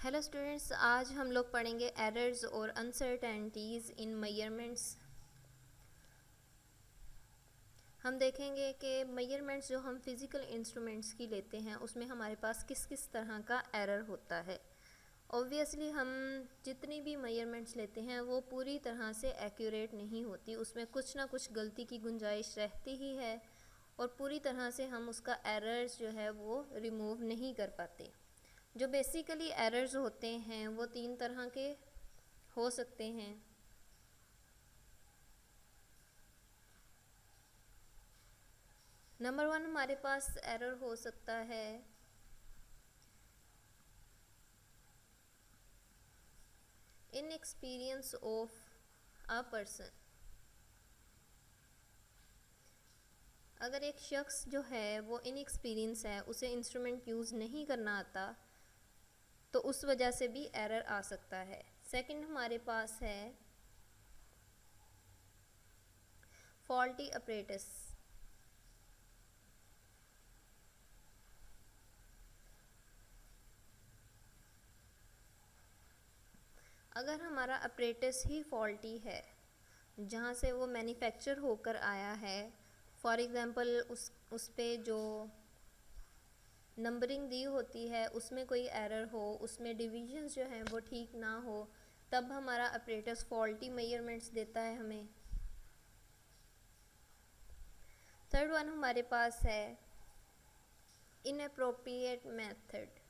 Hello students, आज हम लोग पढ़ेंगे एरर्स और अनसर्टेनिटीज़ इन मेजरमेंट्स। हम देखेंगे कि मेजरमेंट्स जो हम फिज़िकल इंस्ट्रूमेंट्स की लेते हैं उसमें हमारे पास किस किस तरह का एरर होता है। ऑब्वियसली हम जितनी भी मेजरमेंट्स लेते हैं वो पूरी तरह से एक्यूरेट नहीं होती, उसमें कुछ ना कुछ गलती की गुंजाइश रहती ही है और पूरी तरह से हम उसका एरर्स जो है वो रिमूव नहीं कर पाते। जो बेसिकली एरर्स होते हैं वो तीन तरह के हो सकते हैं। नंबर 1 हमारे पास एरर हो सकता है इनएक्सपीरियंस ऑफ अ पर्सन। अगर एक शख्स जो है वो इनएक्सपीरियंस है, उसे इंस्ट्रूमेंट यूज़ नहीं करना आता, तो उस वजह से भी एरर आ सकता है। सेकंड हमारे पास है फॉल्टी अपरेटस। अगर हमारा अपरेटस ही फॉल्टी है जहाँ से वो मैन्युफैक्चर होकर आया है, फॉर एग्ज़ाम्पल उस पे जो नंबरिंग दी होती है उसमें कोई एरर हो, उसमें डिविजन्स जो हैं वो ठीक ना हो, तब हमारा अपरेटस फॉल्टी मेजरमेंट्स देता है हमें। थर्ड वन हमारे पास है इनअप्रोप्रिएट मेथड।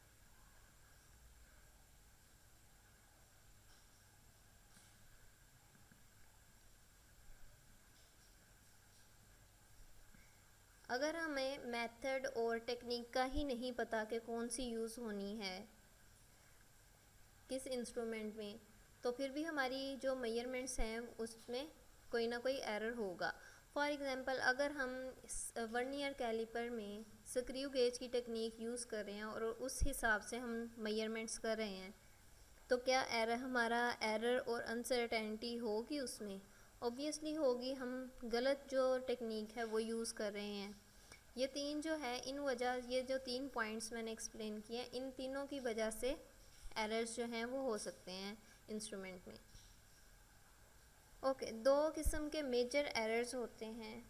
अगर हमें मेथड और टेक्निक का ही नहीं पता कि कौन सी यूज़ होनी है किस इंस्ट्रूमेंट में, तो फिर भी हमारी जो मेजरमेंट्स हैं उसमें कोई ना कोई एरर होगा। फॉर एग्ज़ाम्पल अगर हम वर्नियर कैलिपर में स्क्रू गेज की टेक्निक यूज़ कर रहे हैं और उस हिसाब से हम मेजरमेंट्स कर रहे हैं, तो क्या हमारा एरर और अनसर्टेनिटी होगी उसमें? ऑब्वियसली होगी, हम गलत जो टेक्निक है वो यूज़ कर रहे हैं। ये तीन जो है ये जो तीन पॉइंट्स मैंने एक्सप्लेन किए, इन तीनों की वजह से एरर्स जो हैं वो हो सकते हैं इंस्ट्रूमेंट में। ओके, दो किस्म के मेजर एरर्स होते हैं।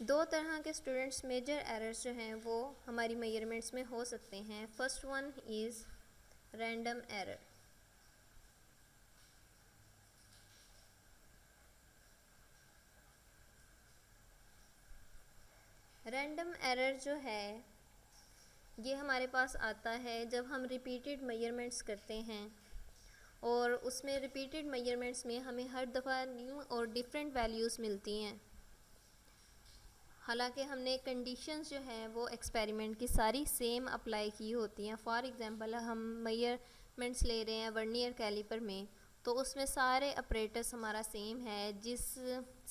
दो तरह के स्टूडेंट्स मेजर एरर्स जो हैं वो हमारी मेजरमेंट्स में हो सकते हैं। First one is random error. Random error जो है ये हमारे पास आता है जब हम रिपीटेड मेजरमेंट्स करते हैं और उसमें रिपीटेड मेजरमेंट्स में हमें हर दफ़ा न्यू और डिफरेंट वैल्यूज़ मिलती हैं। हालांकि हमने कंडीशंस जो हैं वो एक्सपेरिमेंट की सारी सेम अप्लाई की होती हैं। फॉर एग्ज़ाम्पल हम मेजरमेंट्स ले रहे हैं वर्नियर कैलिपर में, तो उसमें सारे अपरेटस हमारा सेम है। जिस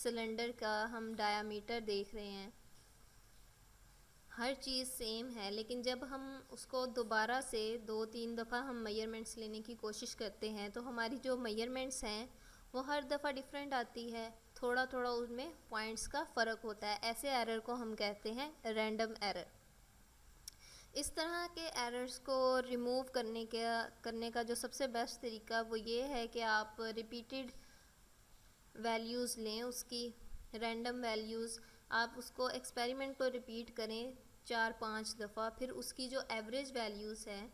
सिलेंडर का हम डायामीटर देख रहे हैं हर चीज़ सेम है, लेकिन जब हम उसको दोबारा से 2-3 दफ़ा हम मेजरमेंट्स लेने की कोशिश करते हैं तो हमारी जो मेजरमेंट्स हैं वो हर दफ़ा डिफरेंट आती है, थोड़ा थोड़ा उनमें पॉइंट्स का फ़र्क होता है। ऐसे एरर को हम कहते हैं रैंडम एरर। इस तरह के एरर्स को रिमूव करने का जो सबसे बेस्ट तरीका वो ये है कि आप रिपीटेड वैल्यूज़ लें, उसकी रैंडम वैल्यूज़, आप उसको एक्सपेरिमेंट को रिपीट करें 4-5 दफ़ा, फिर उसकी जो एवरेज वैल्यूज़ हैं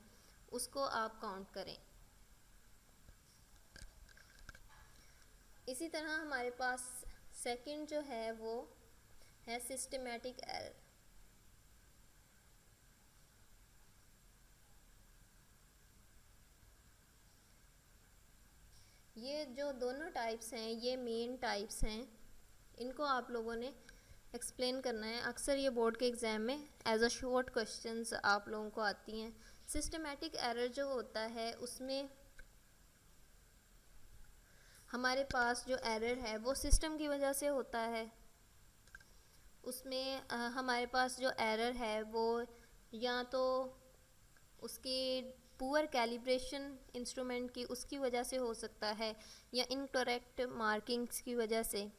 उसको आप काउंट करें। इसी तरह हमारे पास सेकंड जो है वो है सिस्टमैटिक एरर। ये जो दोनों टाइप्स हैं ये मेन टाइप्स हैं, इनको आप लोगों ने एक्सप्लेन करना है। अक्सर ये बोर्ड के एग्ज़ाम में एज अ शॉर्ट क्वेश्चंस आप लोगों को आती हैं। सिस्टमैटिक एरर जो होता है उसमें हमारे पास जो एरर है वो सिस्टम की वजह से होता है। उसमें हमारे पास जो एरर है वो या तो उसके पुअर कैलिब्रेशन इंस्ट्रूमेंट की उसकी वजह से हो सकता है या इनकरेक्ट मार्किंग्स की वजह से।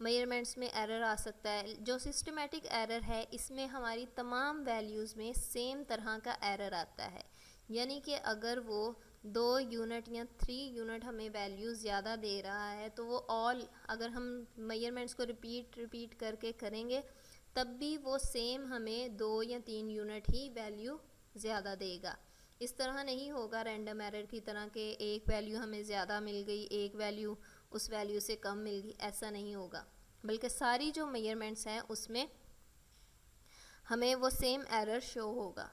मेजरमेंट्स में एरर आ सकता है। जो सिस्टमेटिक एरर है इसमें हमारी तमाम वैल्यूज़ में सेम तरह का एरर आता है, यानी कि अगर वो 2 यूनिट या 3 यूनिट हमें वैल्यू ज़्यादा दे रहा है तो वो ऑल अगर हम मेजरमेंट्स को रिपीट करके करेंगे तब भी वो सेम हमें 2 या 3 यूनिट ही वैल्यू ज़्यादा देगा। इस तरह नहीं होगा रैंडम एरर की तरह के एक वैल्यू हमें ज़्यादा मिल गई, एक वैल्यू उस वैल्यू से कम मिल गई, ऐसा नहीं होगा। बल्कि सारी जो मेजरमेंट्स हैं उसमें हमें वो सेम एरर शो होगा।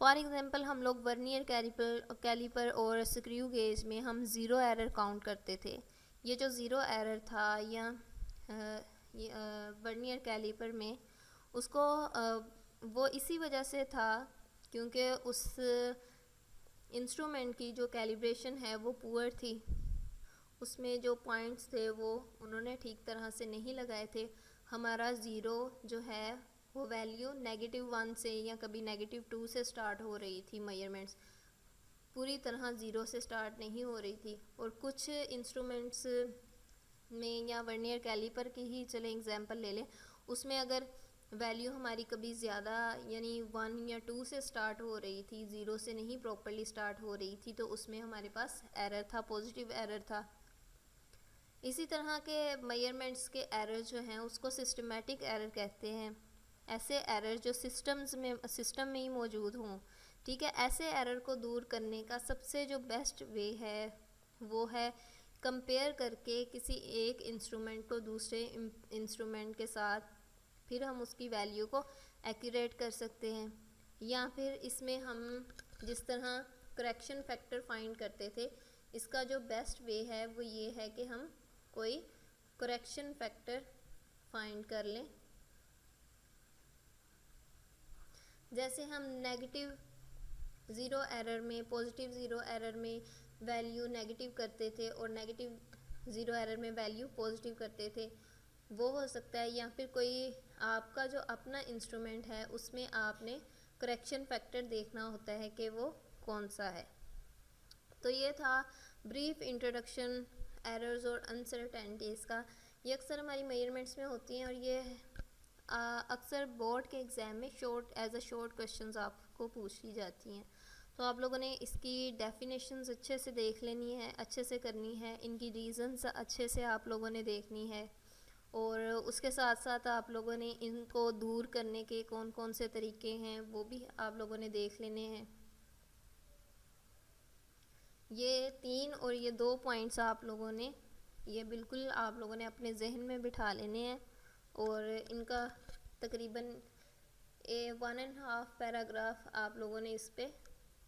फॉर एग्ज़ाम्पल हम लोग वर्नियर कैलिपर और स्क्रू गेज में हम ज़ीरो एरर काउंट करते थे। ये जो ज़ीरो एरर था या वर्नियर कैलिपर में उसको वो इसी वजह से था क्योंकि उस इंस्ट्रूमेंट की जो कैलिब्रेशन है वो पुअर थी, उसमें जो पॉइंट्स थे वो उन्होंने ठीक तरह से नहीं लगाए थे। हमारा ज़ीरो जो है वो वैल्यू -1 से या कभी -2 से स्टार्ट हो रही थी, मेजरमेंट्स पूरी तरह ज़ीरो से स्टार्ट नहीं हो रही थी। और कुछ इंस्ट्रूमेंट्स में या वर्नियर कैलिपर की ही चले एग्जांपल ले लें, उसमें अगर वैल्यू हमारी कभी ज़्यादा यानी 1 या 2 से स्टार्ट हो रही थी, ज़ीरो से नहीं प्रॉपरली स्टार्ट हो रही थी, तो उसमें हमारे पास एरर था, पॉजिटिव एरर था। इसी तरह के मेजरमेंट्स के एरर जो हैं उसको सिस्टमेटिक एरर कहते हैं। ऐसे एरर जो सिस्टम में ही मौजूद हों, ठीक है। ऐसे एरर को दूर करने का सबसे जो बेस्ट वे है वो है कंपेयर करके किसी एक इंस्ट्रूमेंट को दूसरे इंस्ट्रूमेंट के साथ फिर हम उसकी वैल्यू को एक्यूरेट कर सकते हैं। या फिर इसमें हम जिस तरह करेक्शन फैक्टर फाइंड करते थे, इसका जो बेस्ट वे है वो ये है कि हम कोई करेक्शन फैक्टर फाइंड कर लें। जैसे हम नेगेटिव ज़ीरो एरर में पॉजिटिव ज़ीरो एरर में वैल्यू नेगेटिव करते थे और नेगेटिव ज़ीरो एरर में वैल्यू पॉजिटिव करते थे, वो हो सकता है। या फिर कोई आपका जो अपना इंस्ट्रूमेंट है उसमें आपने करेक्शन फैक्टर देखना होता है कि वो कौन सा है। तो ये था ब्रीफ इंट्रोडक्शन एरर्स और अनसर्टेनिटीज़ का। ये अक्सर हमारी मेजरमेंट्स में होती हैं और ये अक्सर बोर्ड के एग्ज़ाम में एज अ शॉर्ट क्वेश्चंस आपको पूछ ली जाती हैं। तो आप लोगों ने इसकी डेफिनेशंस अच्छे से देख लेनी है, अच्छे से करनी है, इनकी रीज़न्स अच्छे से आप लोगों ने देखनी है और उसके साथ साथ आप लोगों ने इनको दूर करने के कौन कौन से तरीके हैं वो भी आप लोगों ने देख लेने हैं। ये 3 और ये 2 पॉइंट्स आप लोगों ने ये बिल्कुल आप लोगों ने अपने जहन में बिठा लेने हैं और इनका तकरीबन 1.5 पैराग्राफ आप लोगों ने इस पे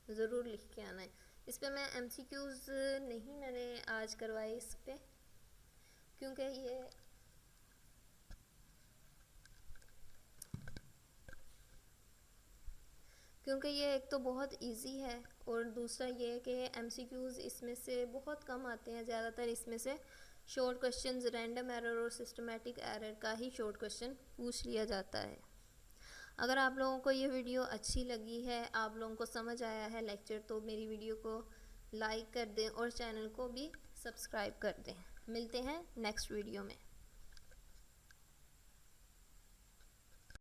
ज़रूर लिख के आना है। इस पे मैं MCQs नहीं मैंने आज करवाए इस पे, क्योंकि ये एक तो बहुत इजी है और दूसरा ये कि MCQs इसमें से बहुत कम आते हैं। ज़्यादातर इसमें से शॉर्ट क्वेश्चंस रैंडम एरर और सिस्टमेटिक एरर का ही शॉर्ट क्वेश्चन पूछ लिया जाता है। अगर आप लोगों को ये वीडियो अच्छी लगी है, आप लोगों को समझ आया है लेक्चर, तो मेरी वीडियो को लाइक कर दें और चैनल को भी सब्सक्राइब कर दें। मिलते हैं नेक्स्ट वीडियो में।